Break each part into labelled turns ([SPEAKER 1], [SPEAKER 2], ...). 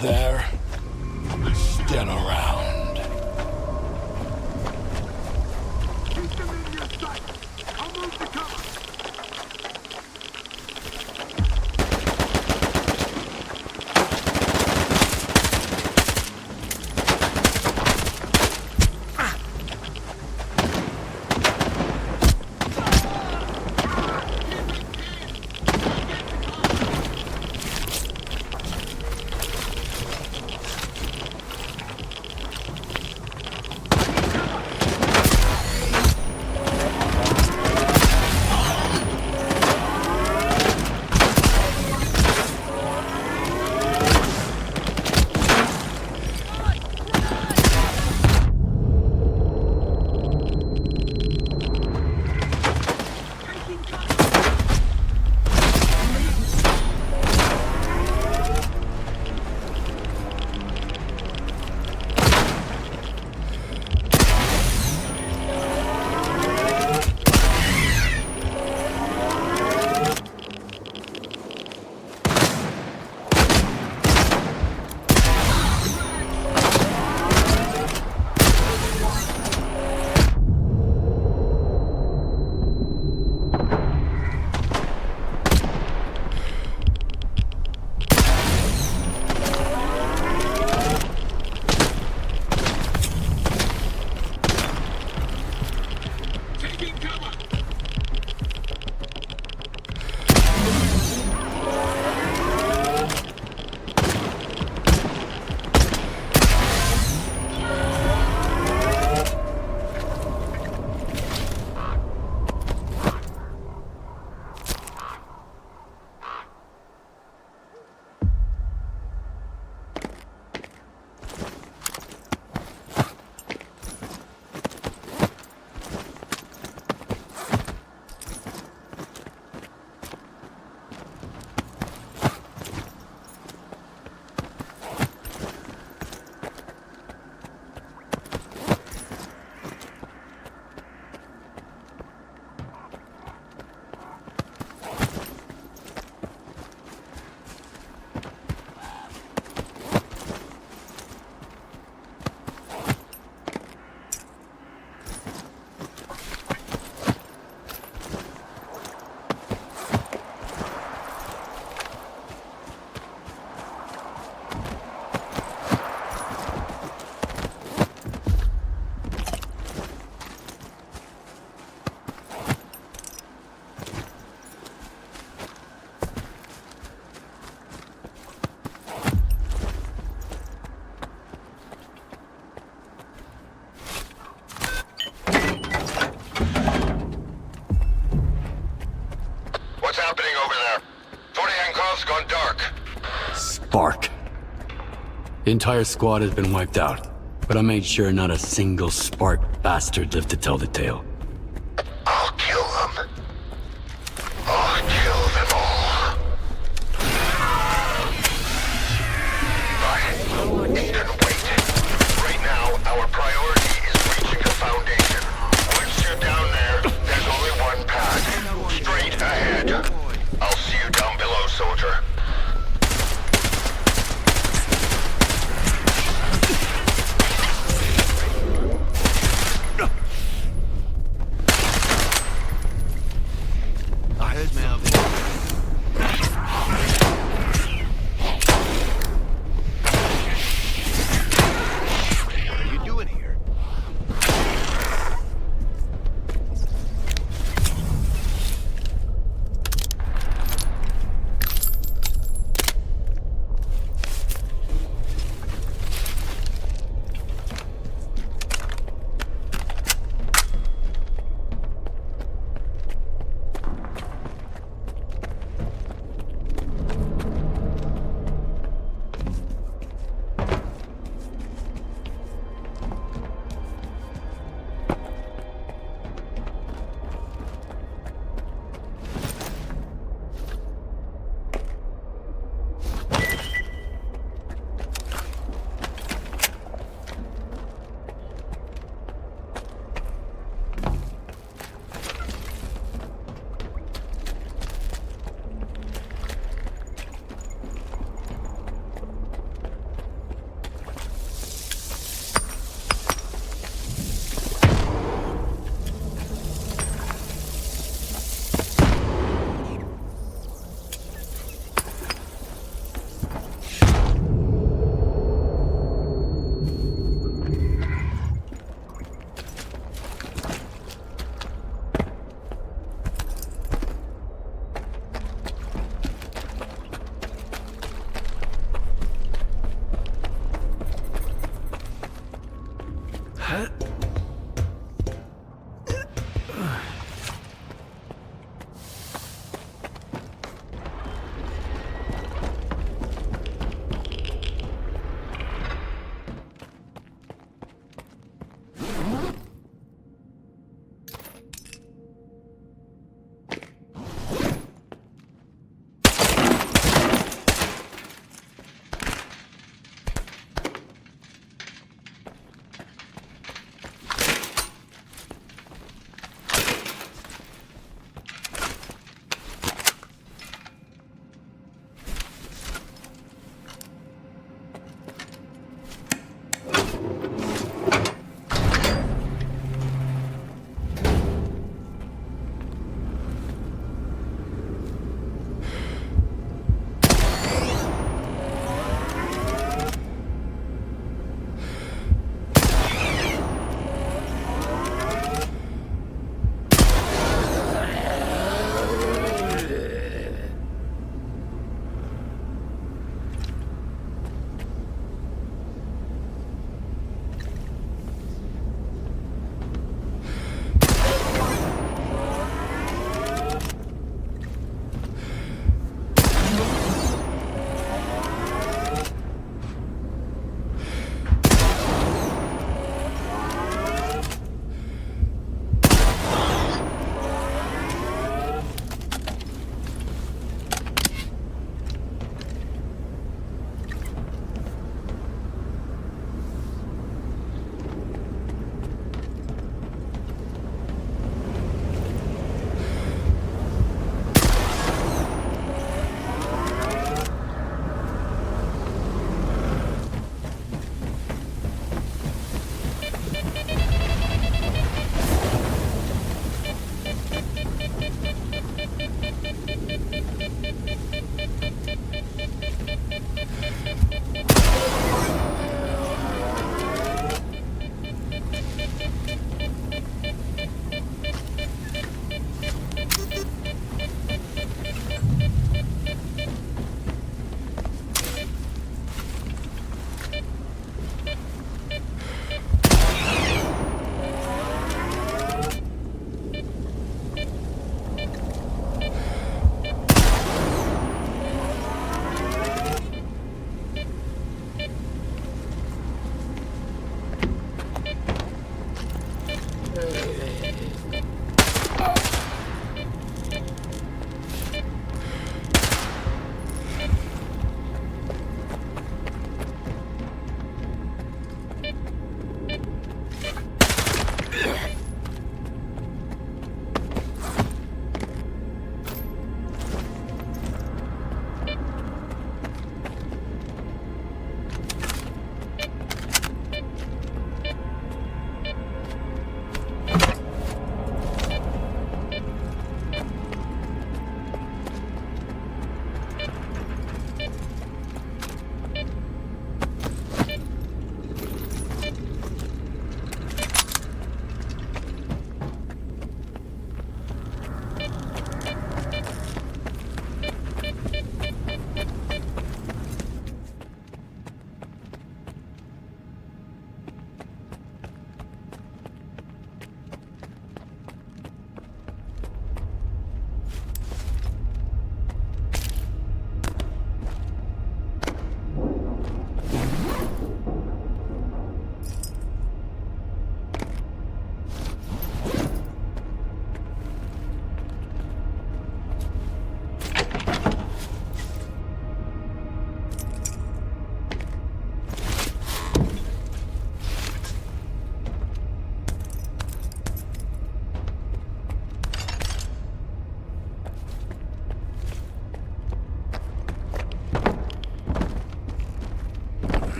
[SPEAKER 1] there, still around.
[SPEAKER 2] Keep them in your sight. I'll move the cover.
[SPEAKER 1] Spark. The entire squad has been wiped out, but I made sure not a single Spark bastard lived to tell the tale.
[SPEAKER 3] I'll kill them. I'll kill them all. But it can wait. Right now, our priority is reaching the Foundation. Once you're down there, there's only one path. Straight ahead. I'll see you down below, soldier.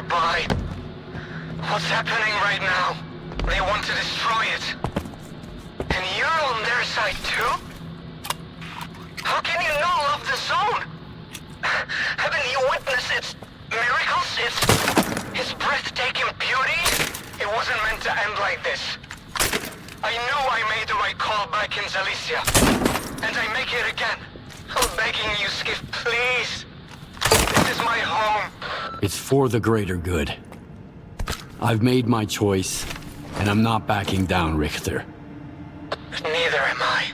[SPEAKER 3] nearby. What's happening right now? They want to destroy it. And you're on their side too? How can you not love the zone? Haven't you witnessed its miracles? Its breathtaking beauty? It wasn't meant to end like this. I knew I made the right call back in Zalicia. And I make it again. I'm begging you, Skiff, please. This is my home.
[SPEAKER 1] It's for the greater good. I've made my choice, and I'm not backing down, Richter.
[SPEAKER 3] Neither am I.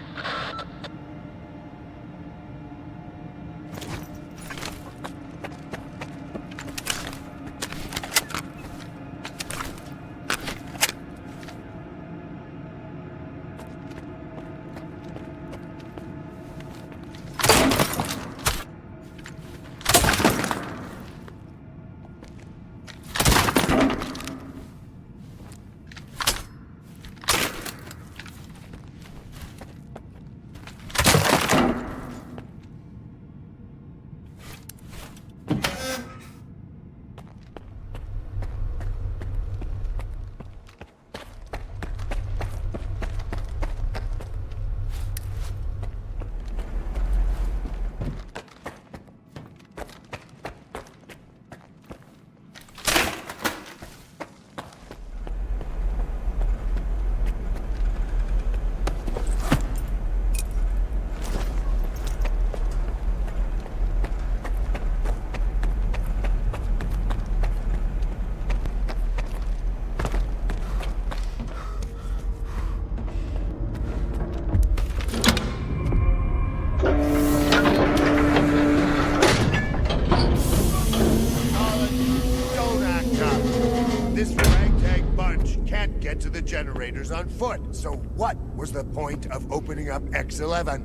[SPEAKER 2] To the generators on foot. So what was the point of opening up X11?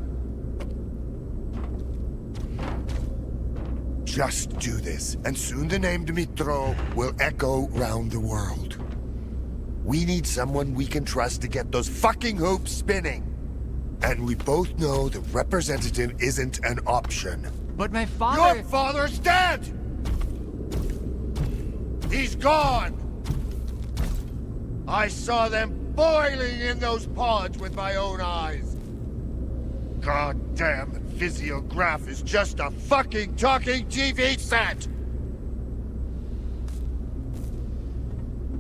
[SPEAKER 2] Just do this, and soon the name Dmitro will echo round the world. We need someone we can trust to get those fucking hoops spinning. And we both know the representative isn't an option.
[SPEAKER 4] But my father...
[SPEAKER 2] Your father's dead! He's gone! I saw them boiling in those pods with my own eyes. God damn physiograph is just a fucking talking TV set!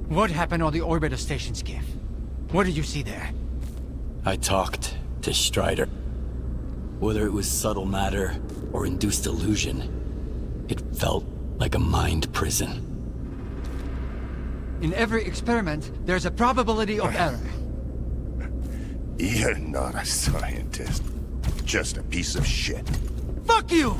[SPEAKER 4] What happened on the orbiter station, Skiff? What did you see there?
[SPEAKER 1] I talked to Strider. Whether it was subtle matter or induced illusion, it felt like a mind prison.
[SPEAKER 4] In every experiment, there's a probability of error.
[SPEAKER 2] You're not a scientist. Just a piece of shit.
[SPEAKER 4] Fuck you!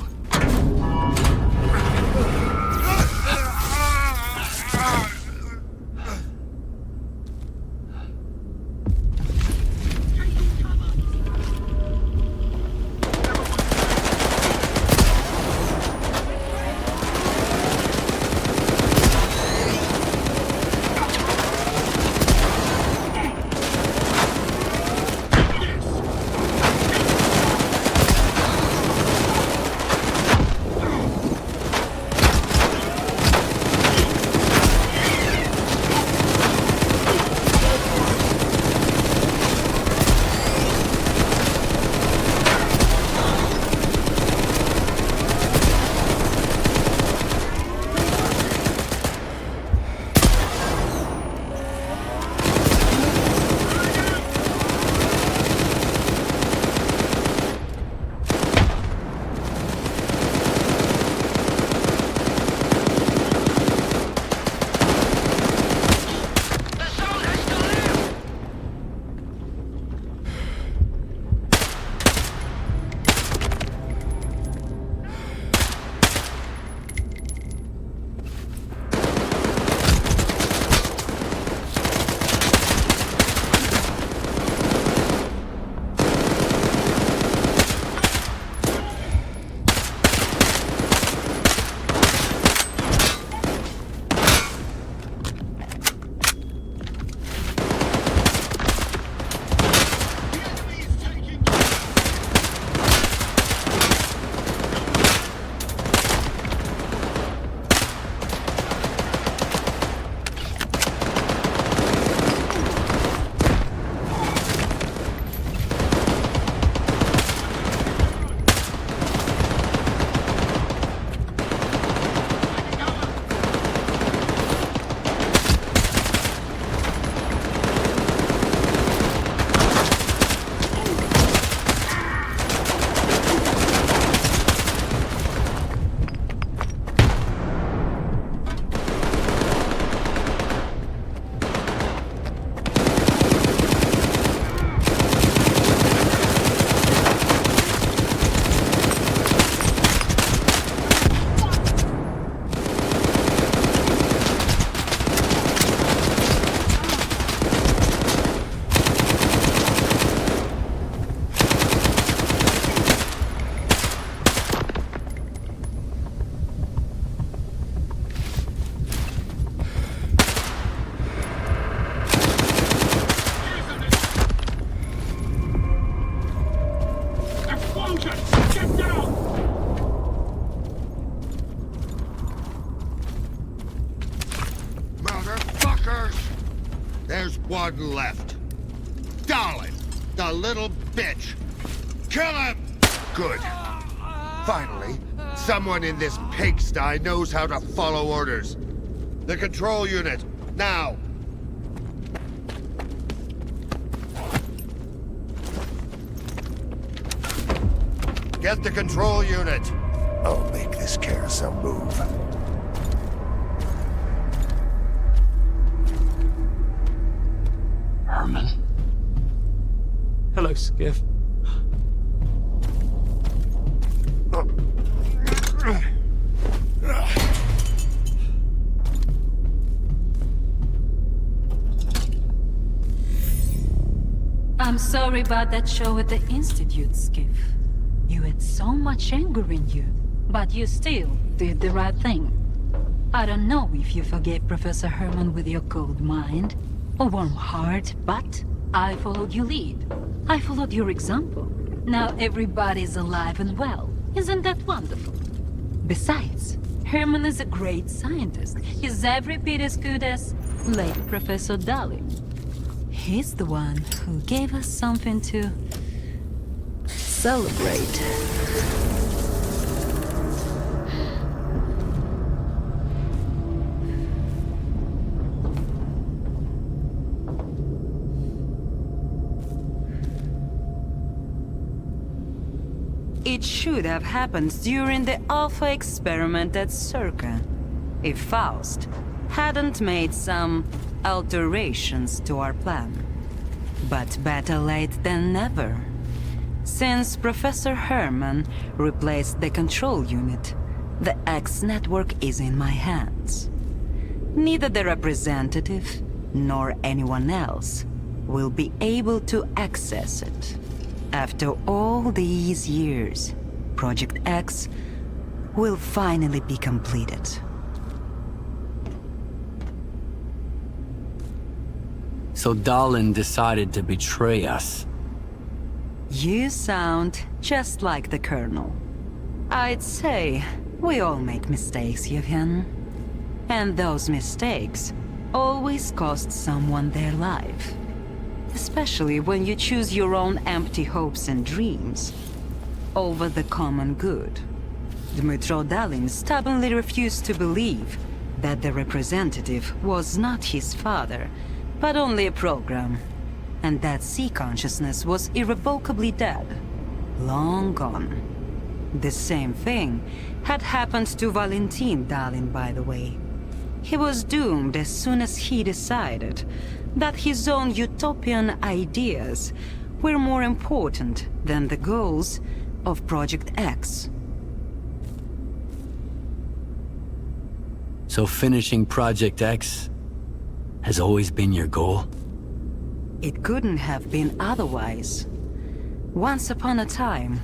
[SPEAKER 2] There's one left. Dalin, the little bitch. Kill him! Good. Finally, someone in this pigsty knows how to follow orders. The control unit, now! Get the control unit. I'll make this carousel move.
[SPEAKER 1] Herman?
[SPEAKER 5] Hello, Skiff.
[SPEAKER 6] I'm sorry about that show at the Institute, Skiff. You had so much anger in you, but you still did the right thing. I don't know if you forgave Professor Herman with your cold mind or warm heart, but I followed your lead. I followed your example. Now everybody's alive and well. Isn't that wonderful? Besides, Herman is a great scientist. He's every bit as good as late Professor Dalin. He's the one who gave us something to
[SPEAKER 5] celebrate.
[SPEAKER 7] It should have happened during the Alpha experiment at S.T.A.L.K.E.R. if Faust hadn't made some alterations to our plan. But better late than never. Since Professor Herman replaced the control unit, the X network is in my hands. Neither the representative nor anyone else will be able to access it. After all these years, Project X will finally be completed.
[SPEAKER 1] So Dalin decided to betray us.
[SPEAKER 7] You sound just like the Colonel. I'd say we all make mistakes, Yevhen. And those mistakes always cost someone their life. Especially when you choose your own empty hopes and dreams over the common good. Dmytro Dalin stubbornly refused to believe that the representative was not his father, but only a program, and that sea consciousness was irrevocably dead, long gone. The same thing had happened to Valentin Dalin, by the way. He was doomed as soon as he decided that his own utopian ideas were more important than the goals of Project X.
[SPEAKER 1] So finishing Project X has always been your goal?
[SPEAKER 7] It couldn't have been otherwise. Once upon a time,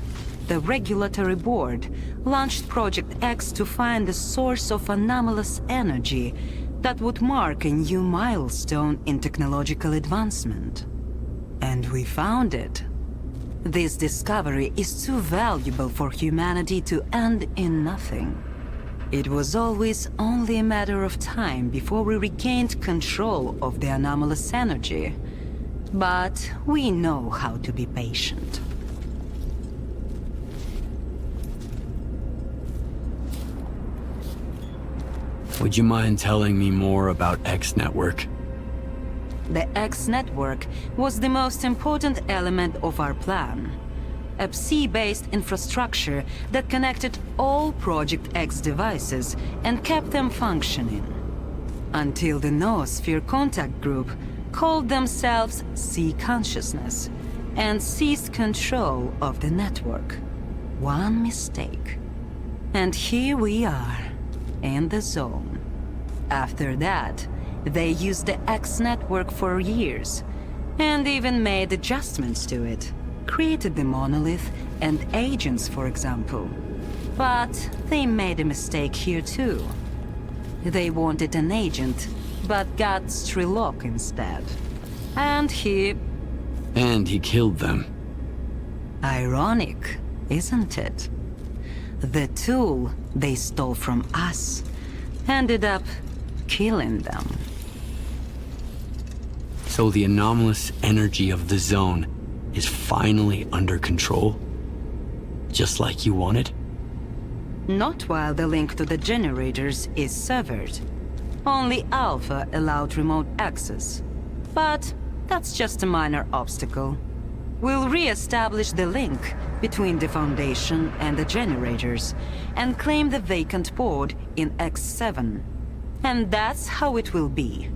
[SPEAKER 7] the Regulatory Board launched Project X to find the source of anomalous energy that would mark a new milestone in technological advancement. And we found it. This discovery is too valuable for humanity to end in nothing. It was always only a matter of time before we regained control of the anomalous energy. But we know how to be patient.
[SPEAKER 1] Would you mind telling me more about X Network?
[SPEAKER 7] The X Network was the most important element of our plan. A Psi-based infrastructure that connected all Project X devices and kept them functioning. Until the Noosphere Contact Group called themselves Sea Consciousness and seized control of the network. One mistake. And here we are, in the zone. After that, they used the X network for years, and even made adjustments to it. Created the monolith and agents, for example. But they made a mistake here too. They wanted an agent, but got Strelok instead. And he
[SPEAKER 1] killed them.
[SPEAKER 7] Ironic, isn't it? The tool they stole from us ended up killing them.
[SPEAKER 1] So the anomalous energy of the zone is finally under control? Just like you wanted?
[SPEAKER 7] Not while the link to the generators is severed. Only Alpha allowed remote access. But that's just a minor obstacle. We'll re-establish the link between the Foundation and the generators, and claim the vacant board in X7. And that's how it will be.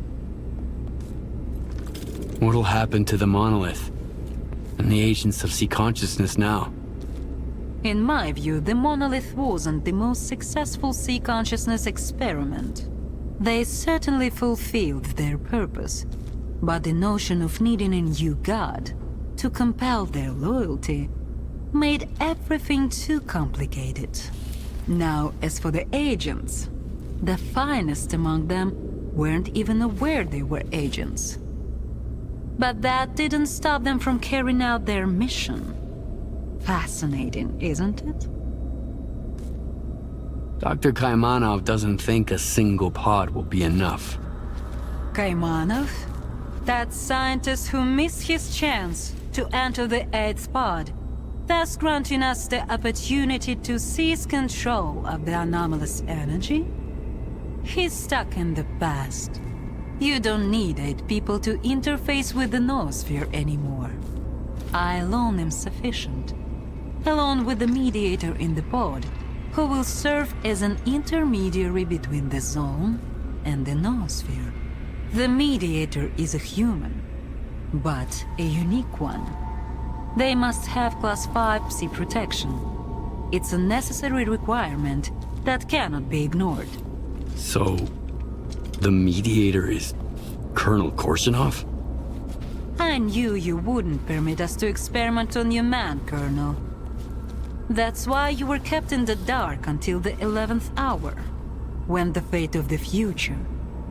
[SPEAKER 1] What'll happen to the monolith? And the agents of Sea Consciousness now?
[SPEAKER 6] In my view, the monolith wasn't the most successful Sea Consciousness experiment. They certainly fulfilled their purpose, but the notion of needing a new god to compel their loyalty made everything too complicated. Now, as for the agents, the finest among them weren't even aware they were agents. But that didn't stop them from carrying out their mission. Fascinating, isn't it?
[SPEAKER 1] Dr. Kaimanov doesn't think a single pod will be enough.
[SPEAKER 6] Kaimanov? That scientist who missed his chance to enter the 8th pod.
[SPEAKER 7] thus granting us the opportunity to seize control of the anomalous energy? He's stuck in the past. You don't need 8 people to interface with the noosphere anymore. I alone am sufficient, along with the mediator in the pod, who will serve as an intermediary between the zone and the noosphere. The mediator is a human, but a unique one. They must have Class 5 Psi protection. It's a necessary requirement that cannot be ignored.
[SPEAKER 1] So, the mediator is Colonel Korshunov?
[SPEAKER 7] I knew you wouldn't permit us to experiment on your man, Colonel. That's why you were kept in the dark until the 11th hour, when the fate of the future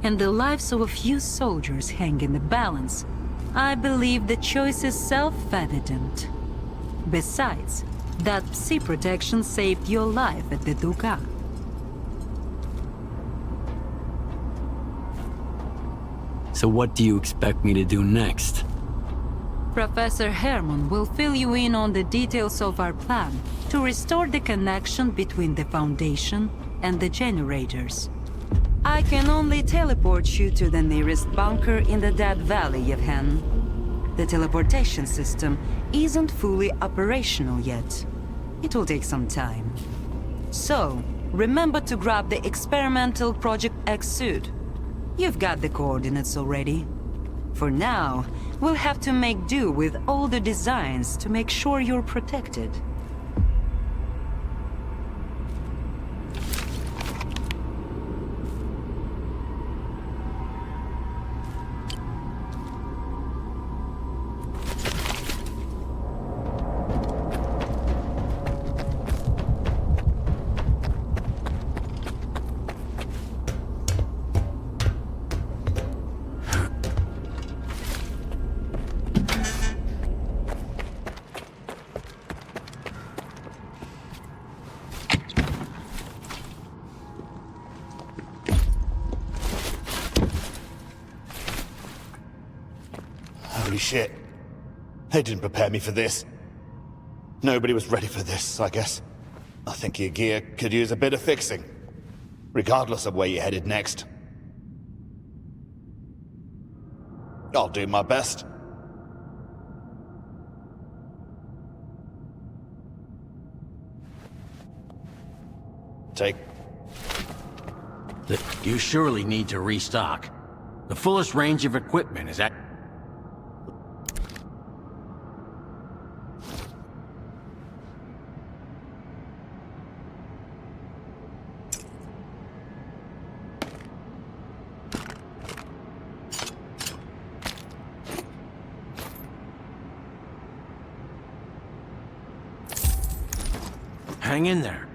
[SPEAKER 7] and the lives of a few soldiers hang in the balance. I believe the choice is self-evident. Besides, that Psi protection saved your life at the Duka.
[SPEAKER 1] So what do you expect me to do next?
[SPEAKER 7] Professor Herman will fill you in on the details of our plan to restore the connection between the Foundation and the generators. I can only teleport you to the nearest bunker in the Dead Valley, Yevhen. The teleportation system isn't fully operational yet. It will take some time. So, remember to grab the experimental Project X suit. You've got the coordinates already. For now, we'll have to make do with older designs to make sure you're protected.
[SPEAKER 5] Holy shit. They didn't prepare me for this. Nobody was ready for this, I guess. I think your gear could use a bit of fixing, regardless of where you're headed next. I'll do my best. Take.
[SPEAKER 8] You surely need to restock. The fullest range of equipment is at... Hang in there.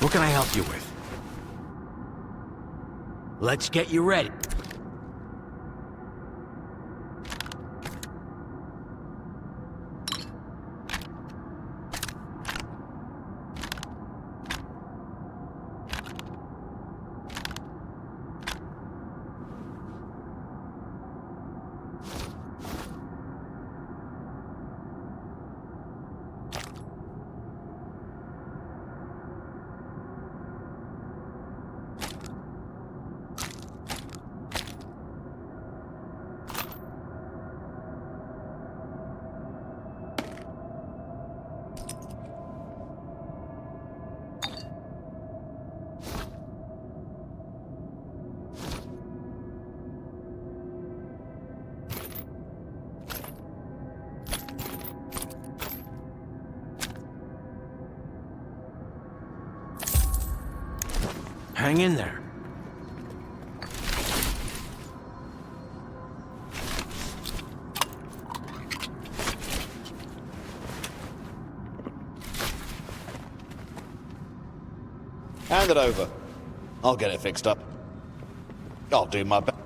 [SPEAKER 8] What can I help you with? Let's get you ready. Hang in there.
[SPEAKER 5] Hand it over. I'll get it fixed up. I'll do my best.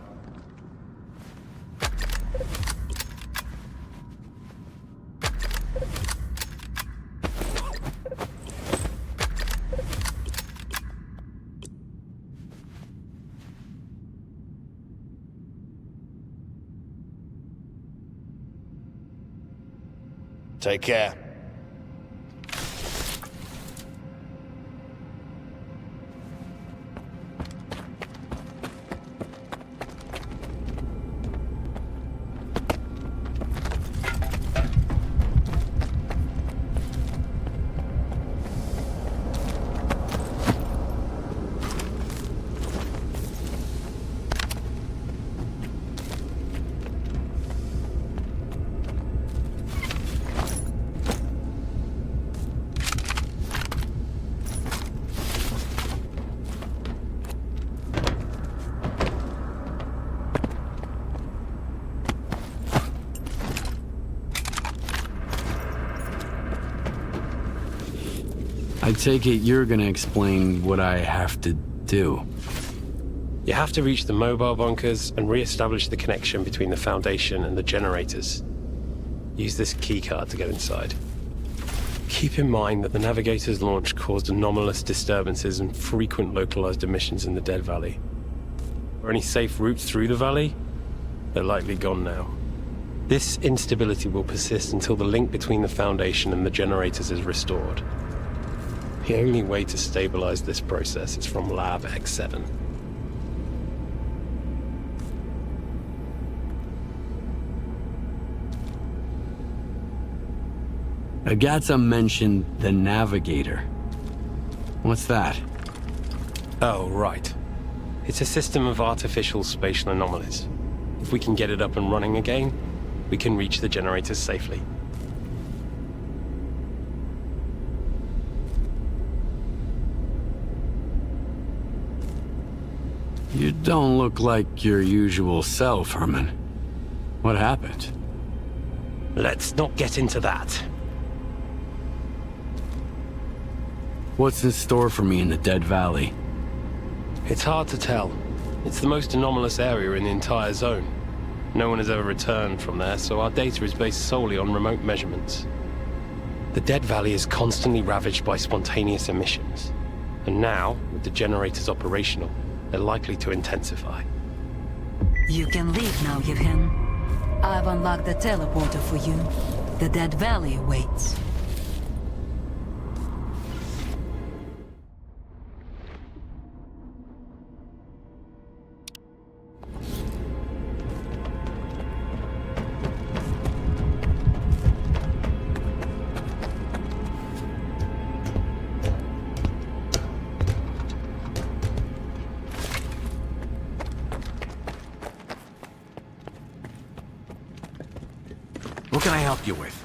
[SPEAKER 5] Take care.
[SPEAKER 1] I take it you're gonna explain what I have to do.
[SPEAKER 9] You have to reach the mobile bunkers and re-establish the connection between the Foundation and the generators. Use this keycard to get inside. Keep in mind that the Navigator's launch caused anomalous disturbances and frequent localized emissions in the Dead Valley. Are any safe routes through the valley? They're likely gone now. This instability will persist until the link between the Foundation and the generators is restored. The only way to stabilize this process is from Lab X7.
[SPEAKER 1] Agatha mentioned the Navigator. What's that?
[SPEAKER 9] Oh, right. It's a system of artificial spatial anomalies. If we can get it up and running again, we can reach the generators safely.
[SPEAKER 1] You don't look like your usual self, Herman. What happened?
[SPEAKER 9] Let's not get into that.
[SPEAKER 1] What's in store for me in the Dead Valley?
[SPEAKER 9] It's hard to tell. It's the most anomalous area in the entire zone. No one has ever returned from there, so our data is based solely on remote measurements. The Dead Valley is constantly ravaged by spontaneous emissions. And now, with the generators operational, they're likely to intensify.
[SPEAKER 7] You can leave now, Yevhen. I've unlocked the teleporter for you. The Dead Valley awaits.
[SPEAKER 8] What can I help you with?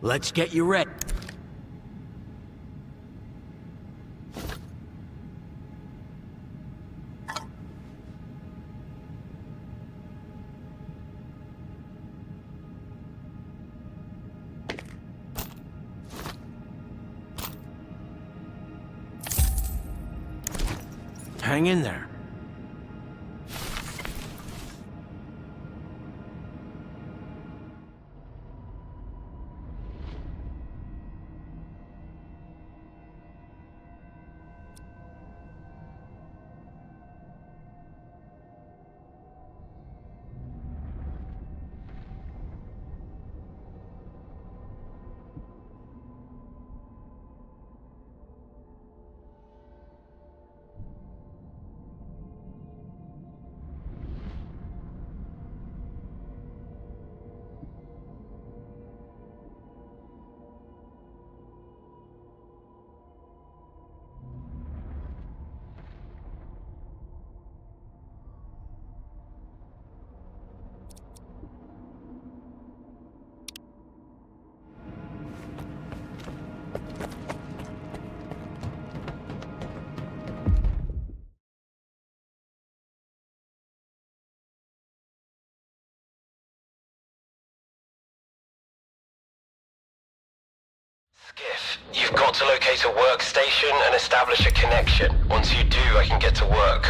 [SPEAKER 8] Let's get you ready. hang in there.
[SPEAKER 10] Skiff, you've got to locate a workstation and establish a connection. Once you do, I can get to work.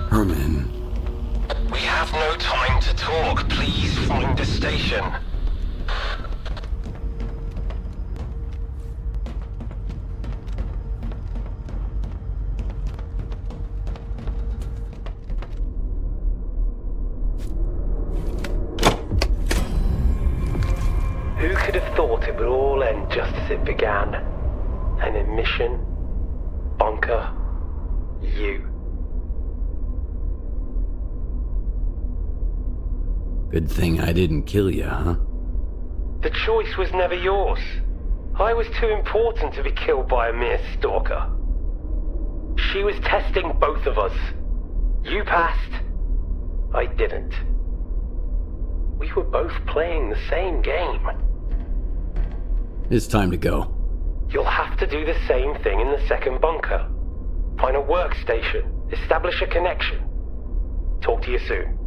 [SPEAKER 1] Herman.
[SPEAKER 10] We have no time to talk. Please find the station. Who could have thought it would all end just as it began? An admission, bunker, you.
[SPEAKER 1] Good thing I didn't kill you, huh?
[SPEAKER 10] The choice was never yours. I was too important to be killed by a mere stalker. She was testing both of us. You passed. I didn't. We were both playing the same game.
[SPEAKER 1] It's time to go.
[SPEAKER 10] You'll have to do the same thing in the second bunker. Find a workstation. Establish a connection. Talk to you soon.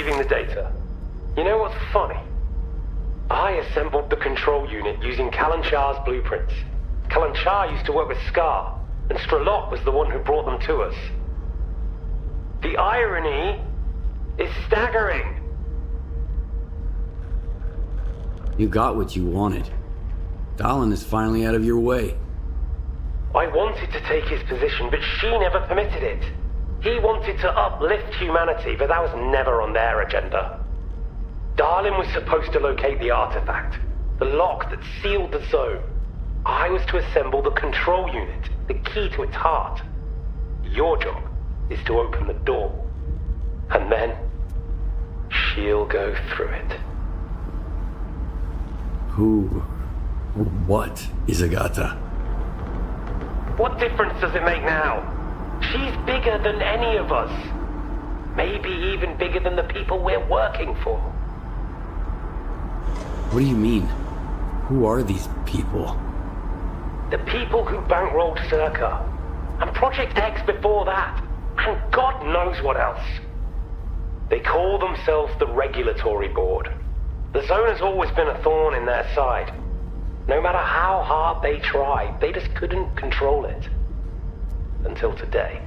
[SPEAKER 10] retrieving the data. You know what's funny? I assembled the control unit using Cal-N-Char's blueprints. Cal-N-Char used to work with S.T.A.L.K.E.R, and Strelok was the one who brought them to us. The irony is staggering.
[SPEAKER 1] You got what you wanted. Dalin is finally out of your way.
[SPEAKER 10] I wanted to take his position, but she never permitted it. He wanted to uplift humanity, but that was never on their agenda. Dalin was supposed to locate the artifact, the lock that sealed the zone. I was to assemble the control unit, the key to its heart. Your job is to open the door. And then, she'll go through it.
[SPEAKER 1] Who or what is Agatha?
[SPEAKER 10] What difference does it make now? She's bigger than any of us. Maybe even bigger than the people we're working for.
[SPEAKER 1] What do you mean? Who are these people?
[SPEAKER 10] The people who bankrolled S.T.A.L.K.E.R. and Project X before that, and God knows what else. They call themselves the Regulatory Board. The zone has always been a thorn in their side. No matter how hard they tried, they just couldn't control it. Until today.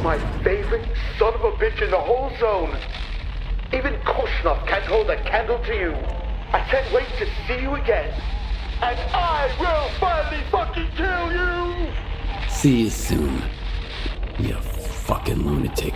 [SPEAKER 3] My favorite son of a bitch in the whole zone. Even Korshunov can't hold a candle to you. I can't wait to see you again. And I will finally fucking kill you!
[SPEAKER 1] See you soon, you fucking lunatic.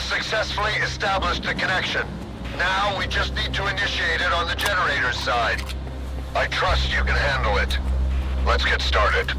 [SPEAKER 3] Successfully established the connection. Now we just need to initiate it on the generator's side. I trust you can handle it. Let's get started.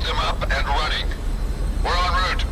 [SPEAKER 3] them up and running. We're en route.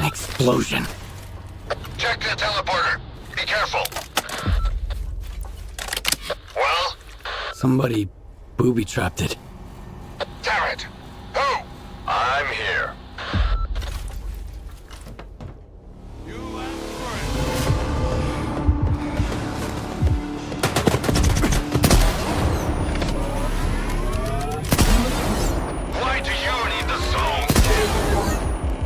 [SPEAKER 1] Explosion.
[SPEAKER 3] Check the teleporter. Be careful. Well?
[SPEAKER 1] Somebody booby-trapped it.
[SPEAKER 3] Damn it! Who? I'm here. Why do you need the zone, kid?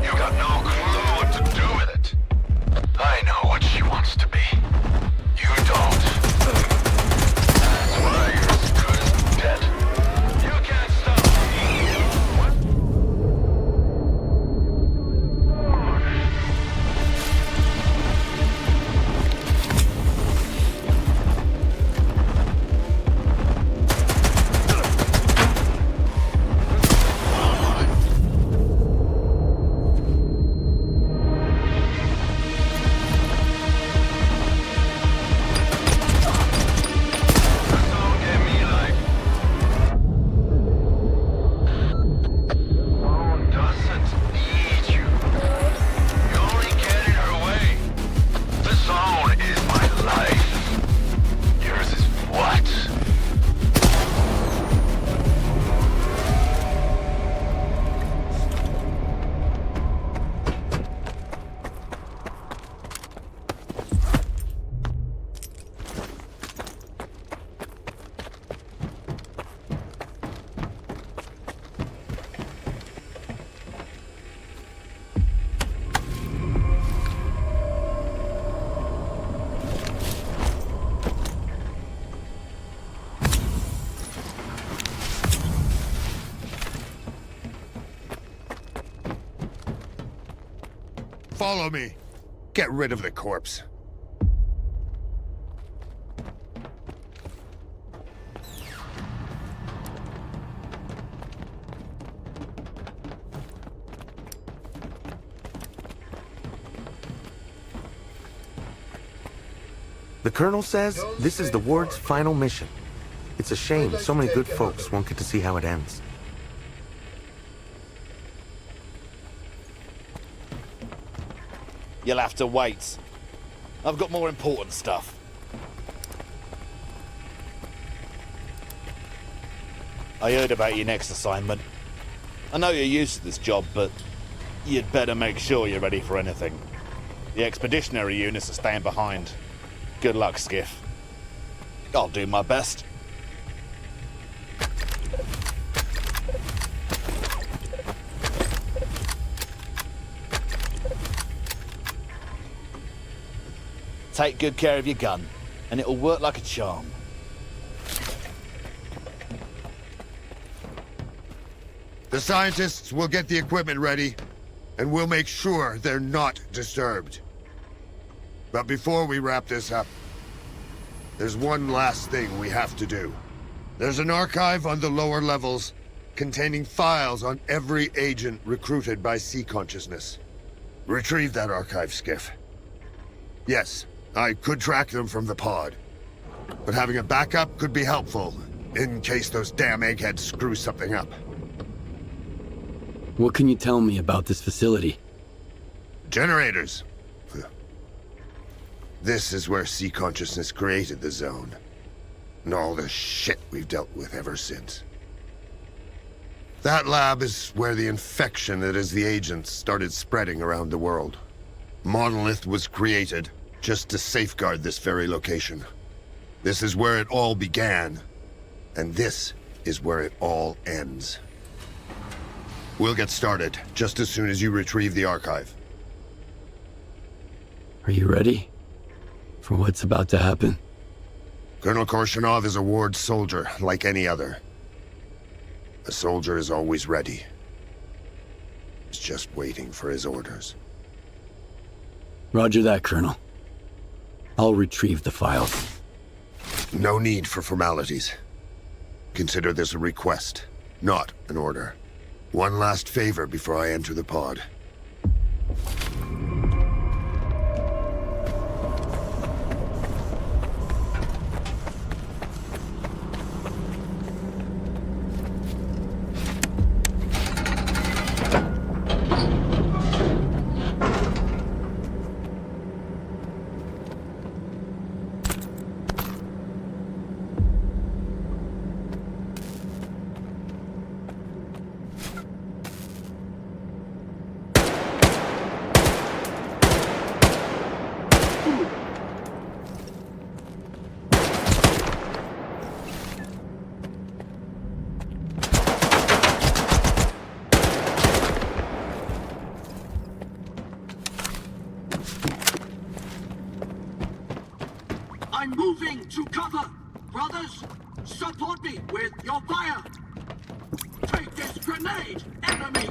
[SPEAKER 3] You got no clue what to do with it. I know what she wants to be. You don't. That's why you're as good as dead. You
[SPEAKER 2] follow me. Get rid of the corpse.
[SPEAKER 11] The Colonel says this is the ward's final mission. It's a shame so many good folks won't get to see how it ends.
[SPEAKER 5] You'll have to wait. I've got more important stuff. I heard about your next assignment. I know you're used to this job, but you'd better make sure you're ready for anything. The expeditionary units are staying behind. Good luck, Skiff. I'll do my best. Take good care of your gun, and it'll work like a charm.
[SPEAKER 2] The scientists will get the equipment ready, and we'll make sure they're not disturbed. But before we wrap this up, there's one last thing we have to do. There's an archive on the lower levels containing files on every agent recruited by Sea Consciousness. Retrieve that archive, Skiff. Yes, I could track them from the pod, but having a backup could be helpful, in case those damn eggheads screw something up.
[SPEAKER 1] What can you tell me about this facility?
[SPEAKER 2] Generators. This is where Sea Consciousness created the zone, and all the shit we've dealt with ever since. That lab is where the infection that is the agents started spreading around the world. Monolith was created just to safeguard this very location. This is where it all began, and this is where it all ends. We'll get started just as soon as you retrieve the archive.
[SPEAKER 1] Are you ready for what's about to happen?
[SPEAKER 2] Colonel Korshunov is a ward soldier like any other. A soldier is always ready. He's just waiting for his orders.
[SPEAKER 1] Roger that, Colonel. I'll retrieve the files.
[SPEAKER 2] No need for formalities. Consider this a request, not an order. One last favor before I enter the pod.
[SPEAKER 12] I'm moving to cover! Brothers, support me with your fire! Take this grenade, enemy!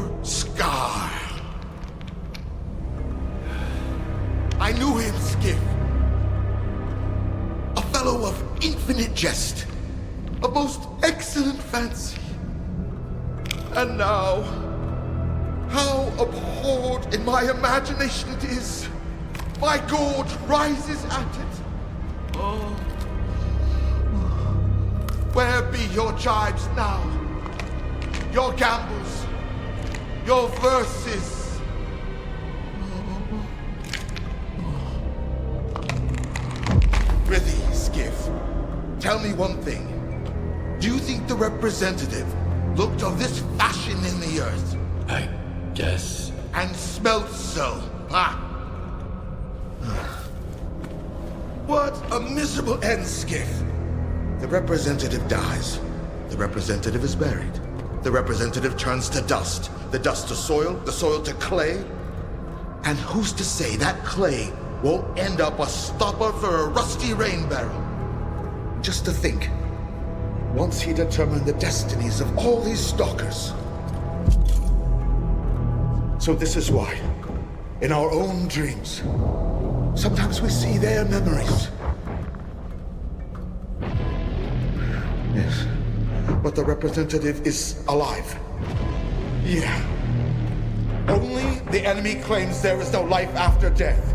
[SPEAKER 2] your scar. I knew him, Skiff. A fellow of infinite jest, a most excellent fancy. And now, how abhorred in my imagination it is. My gorge rises at it. Oh. Where be your jibes now? Your gambles? Your verses? Prithee, Skiff, tell me one thing. Do you think the representative looked of this fashion in the earth?
[SPEAKER 1] I guess.
[SPEAKER 2] And smelt so, huh? What a miserable end, Skiff. The representative dies. The representative is buried. The representative turns to dust. The dust to soil, the soil to clay. And who's to say that clay won't end up a stopper for a rusty rain barrel? Just to think, once he determined the destinies of all these stalkers. So this is why, in our own dreams, sometimes we see their memories. Yes, but the representative is alive. Yeah. Only the enemy claims there is no life after death.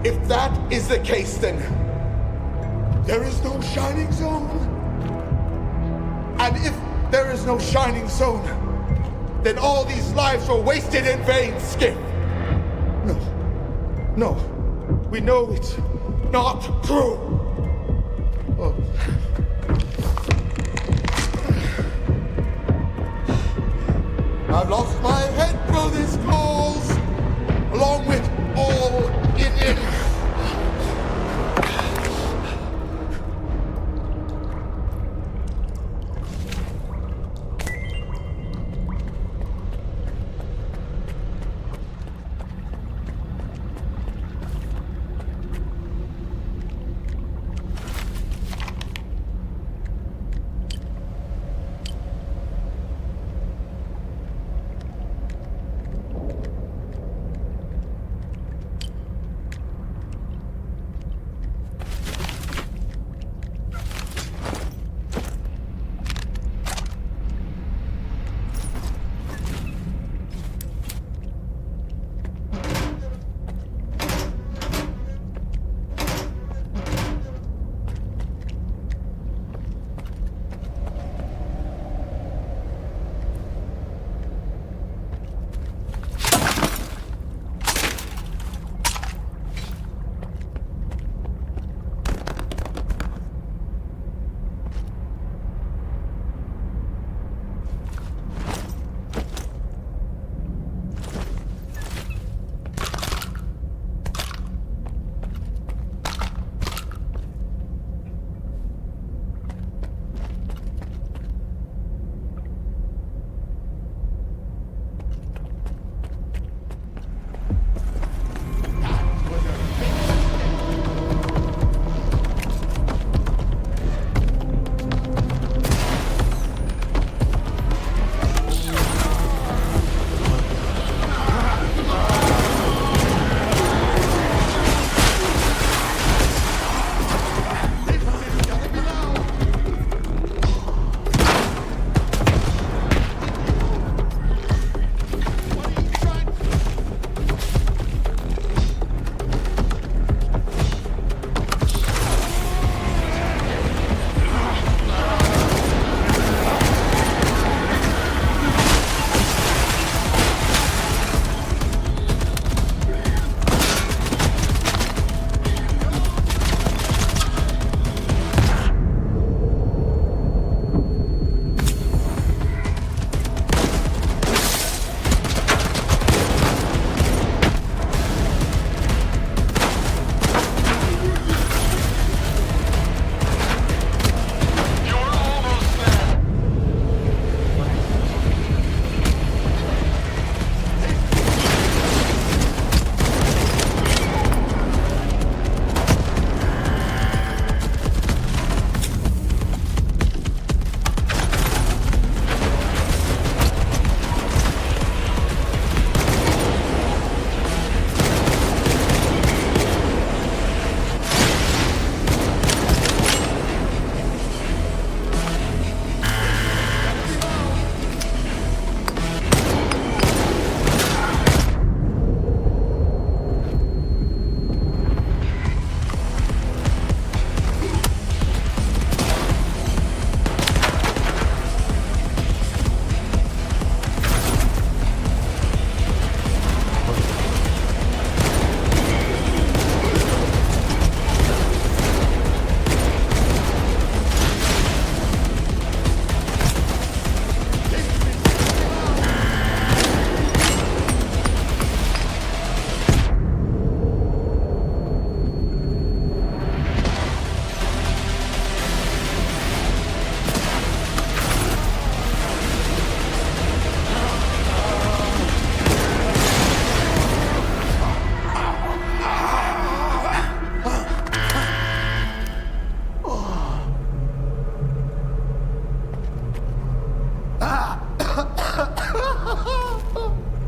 [SPEAKER 2] If that is the case, then there is no shining zone. And if there is no shining zone, then all these lives were wasted in vain, Skip. No, we know it's not true. Oh. I've lost my head through these calls, along with all in it.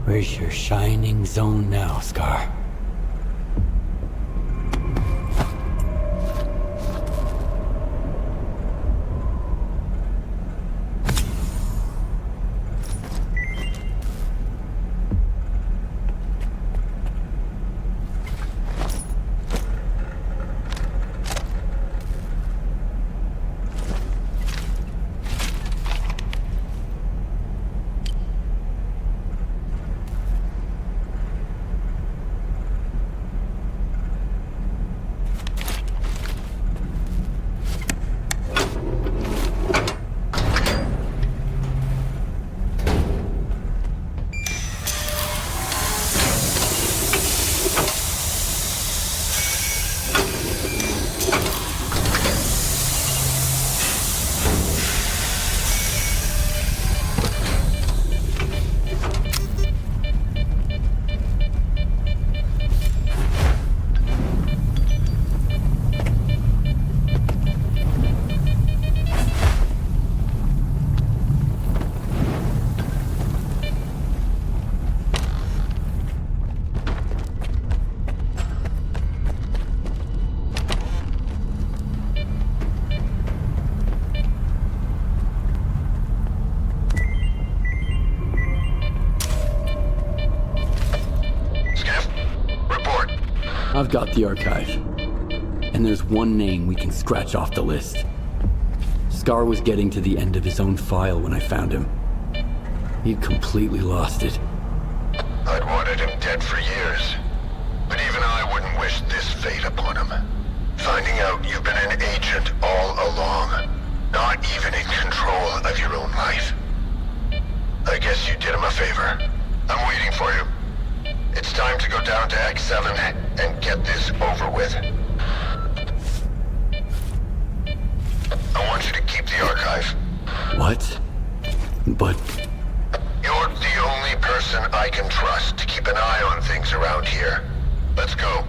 [SPEAKER 1] Where's your shining zone now, Scar? I've got the archive. And there's one name we can scratch off the list. S.T.A.L.K.E.R was getting to the end of his own file when I found him. He'd completely lost it.
[SPEAKER 3] I'd wanted him dead for years. But even I wouldn't wish this fate upon him. Finding out you've been an agent all along. Not even in control of your own life. I guess you did him a favor. I'm waiting for you. It's time to go down to X7 and get this over with. I want you to keep the archive.
[SPEAKER 1] What? But...
[SPEAKER 3] You're the only person I can trust to keep an eye on things around here. Let's go.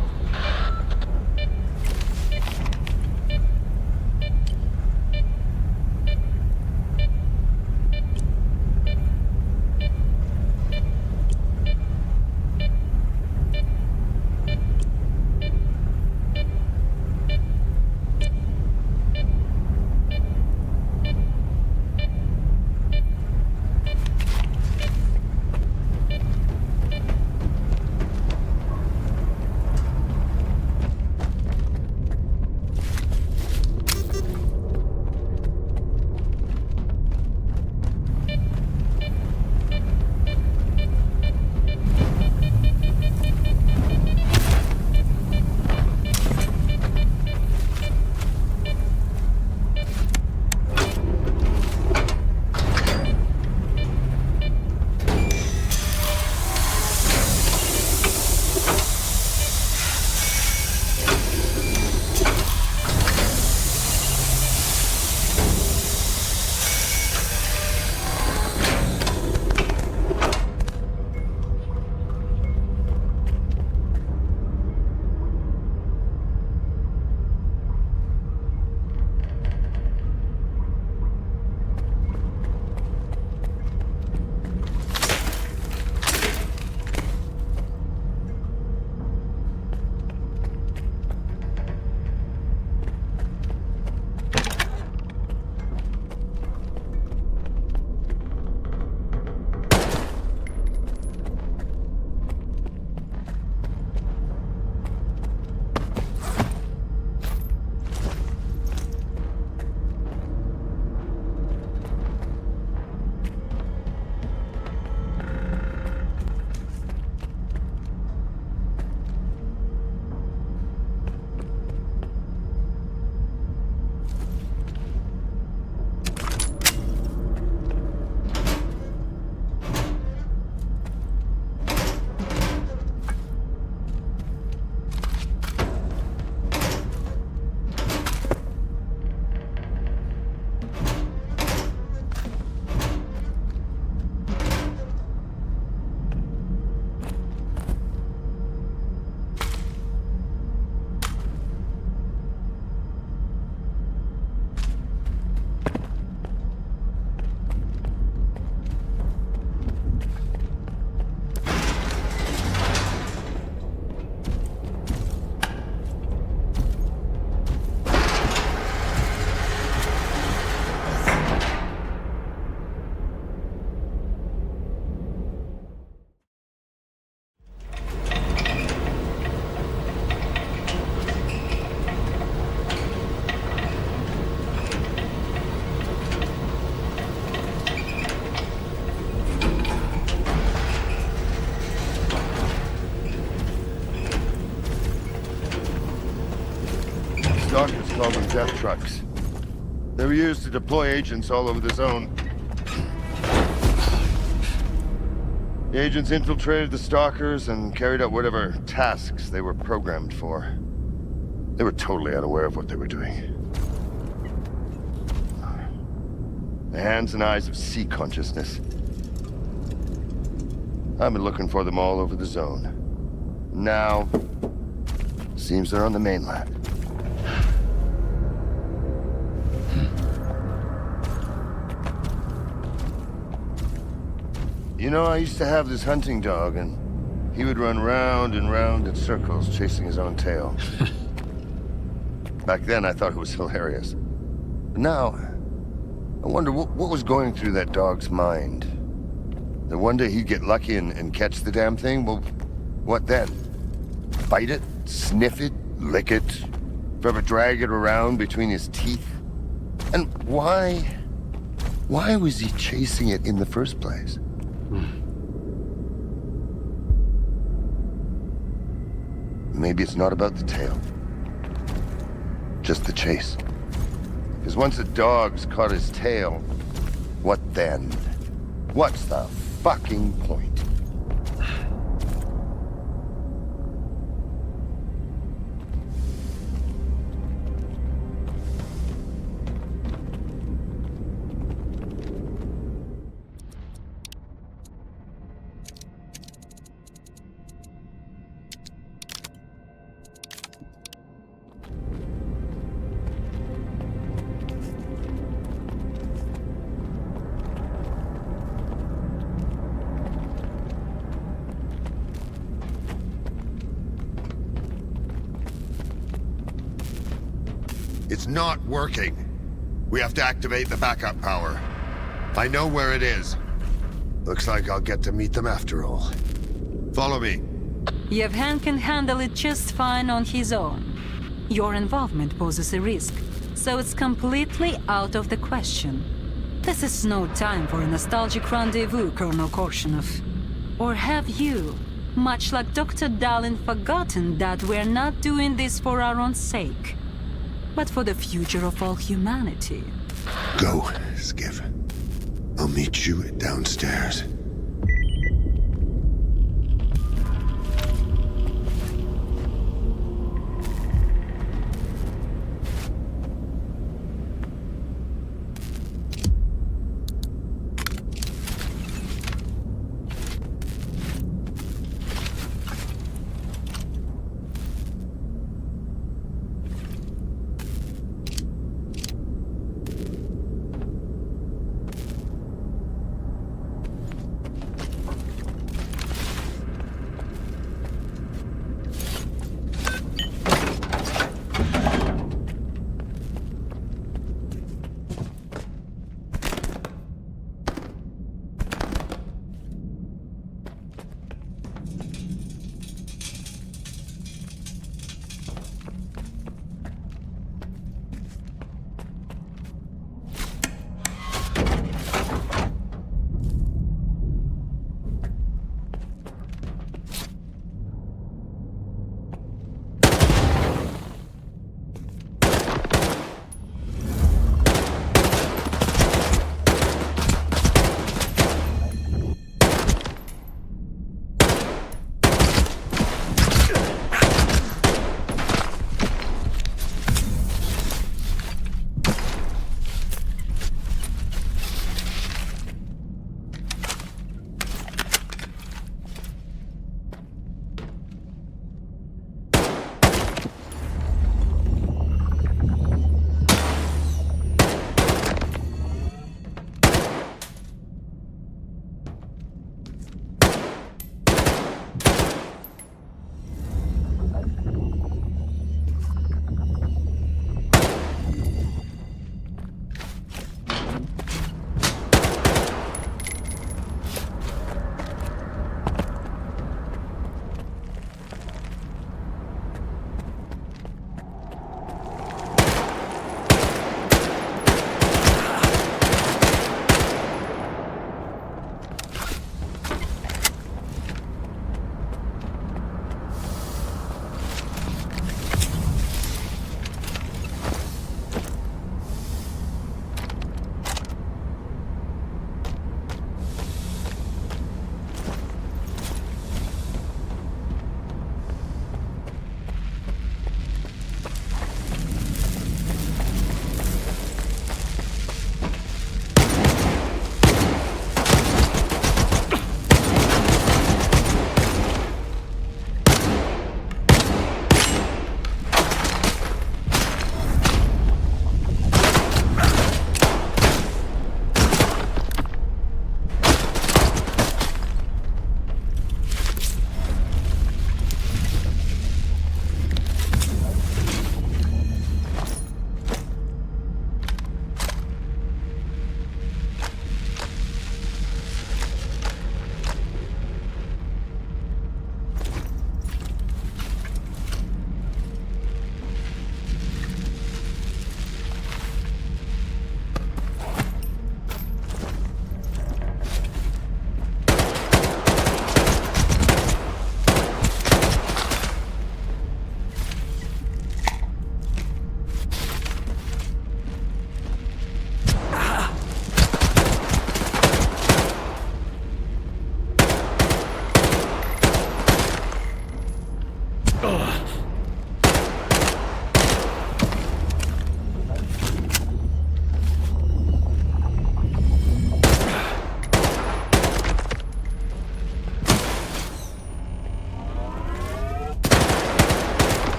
[SPEAKER 2] death trucks. They were used to deploy agents all over the zone. The agents infiltrated the stalkers and carried out whatever tasks they were programmed for. They were totally unaware of what they were doing. The hands and eyes of sea consciousness. I've been looking for them all over the zone. Now, seems they're on the mainland. You know, I used to have this hunting dog, and he would run round and round in circles, chasing his own tail. Back then, I thought it was hilarious. But now, I wonder what was going through that dog's mind. That one day he'd get lucky and catch the damn thing? Well, what then? Bite it? Sniff it? Lick it? Forever drag it around between his teeth? And why was he chasing it in the first place? Maybe it's not about the tail. Just the chase. Because once a dog's caught his tail, what then? What's the fucking point? It's not working. We have to activate the backup power. I know where it is. Looks like I'll get to meet them after all. Follow me.
[SPEAKER 7] Yevhen can handle it just fine on his own. Your involvement poses a risk, so it's completely out of the question. This is no time for a nostalgic rendezvous, Colonel Korshunov. Or have you, much like Dr. Dalin, forgotten that we're not doing this for our own sake, but for the future of all humanity?
[SPEAKER 2] Go, Skiff. I'll meet you downstairs.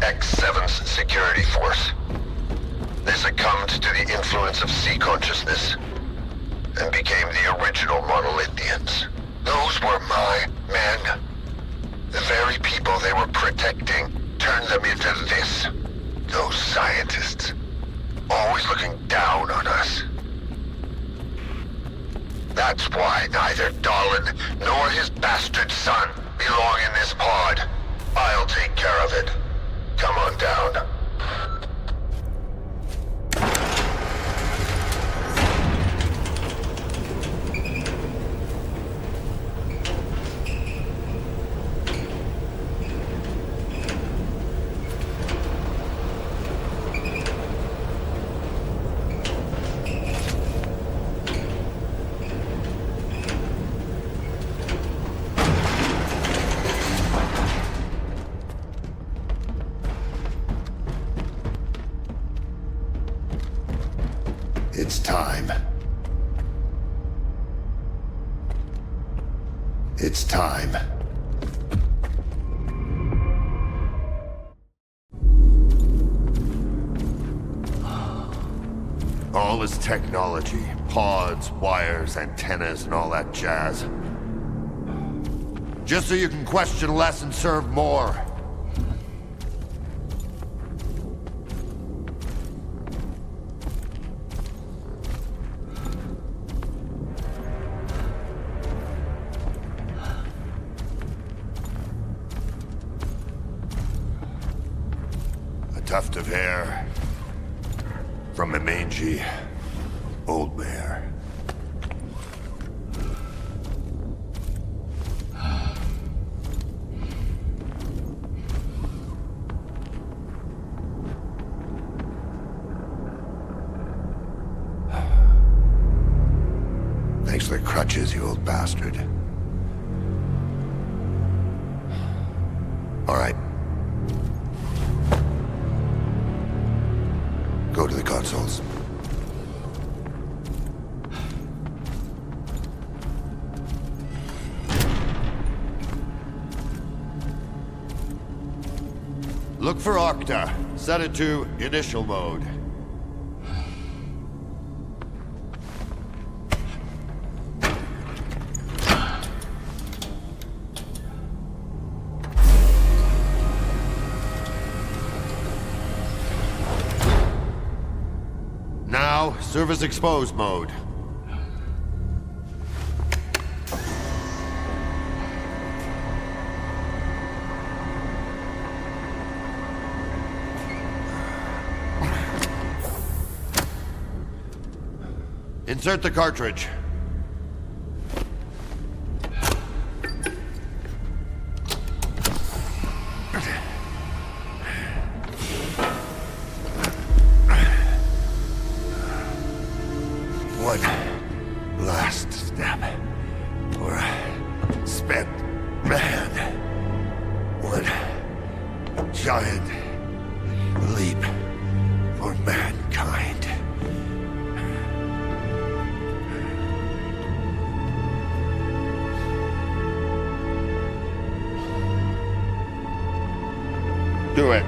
[SPEAKER 3] X7's security force. They succumbed to the influence of sea consciousness and became the original monolithians. Those were my men. The very people they were protecting turned them into this. Those scientists, always looking down on us. That's why neither Dalin nor his bastard son belong in this pod. I'll take care of it. Come on down. It's time. It's time. All this technology, pods, wires, antennas, and all that jazz. Just so you can question less and serve more. Tuft of hair from a mangy old bear. Thanks for the crutches, you old bastard. All right. Go to the consoles. Look for Octa. Set it to initial mode. Service exposed mode. Insert the cartridge. One last step for a spent man. One giant leap for mankind. Do it.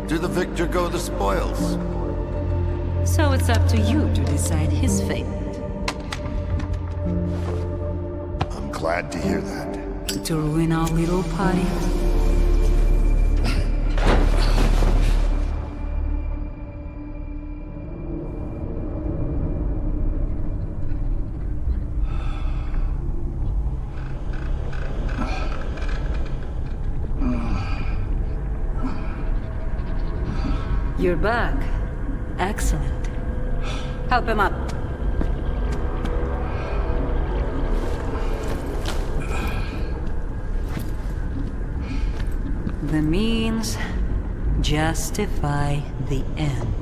[SPEAKER 3] To the victor go the spoils.
[SPEAKER 6] So it's up to you to decide his fate.
[SPEAKER 2] I'm glad to hear that.
[SPEAKER 6] To ruin our little party.
[SPEAKER 7] You're back. Excellent. Help him up. The means justify the end.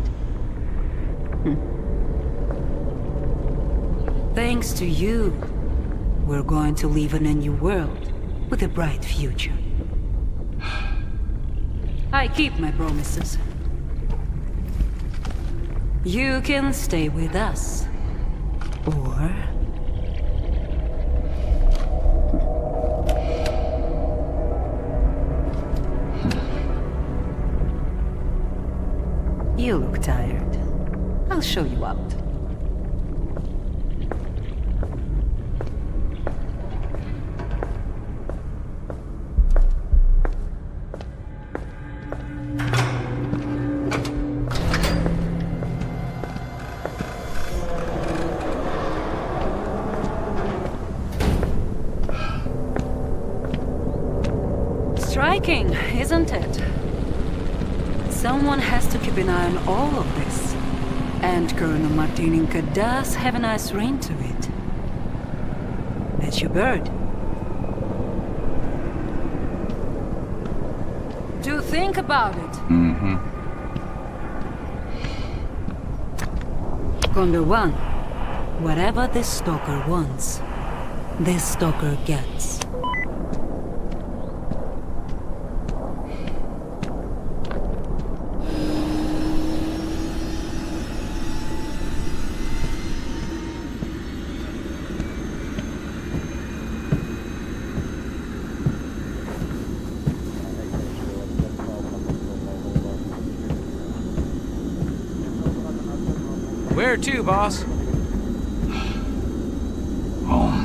[SPEAKER 7] Thanks to you, we're going to live in a new world with a bright future. I keep my promises. You can stay with us, or... You look tired. I'll show you out. Striking, isn't it? Someone has to keep an eye on all of this. And Colonel Martininka does have a nice ring to it. That's your bird. Do think about it.
[SPEAKER 13] Mm-hmm.
[SPEAKER 7] Condor 1, whatever this stalker wants, this stalker gets.
[SPEAKER 14] Where to, boss?
[SPEAKER 13] Home.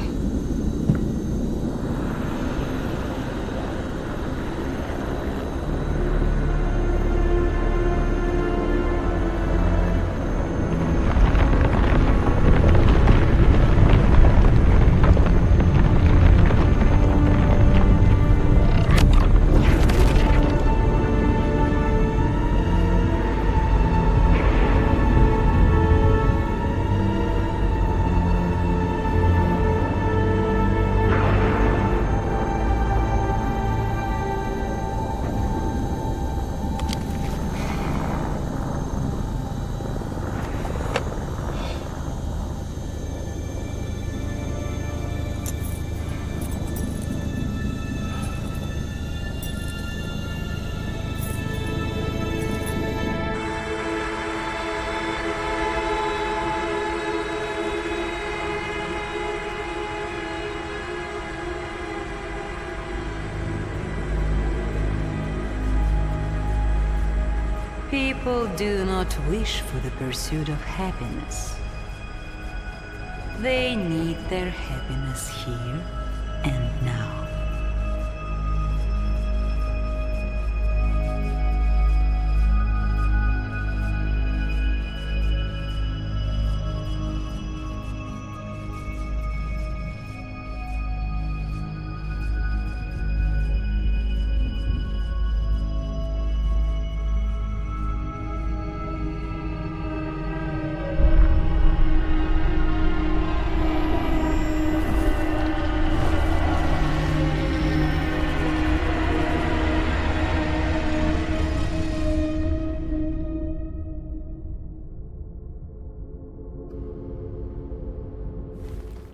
[SPEAKER 7] People do not wish for the pursuit of happiness. They need their happiness here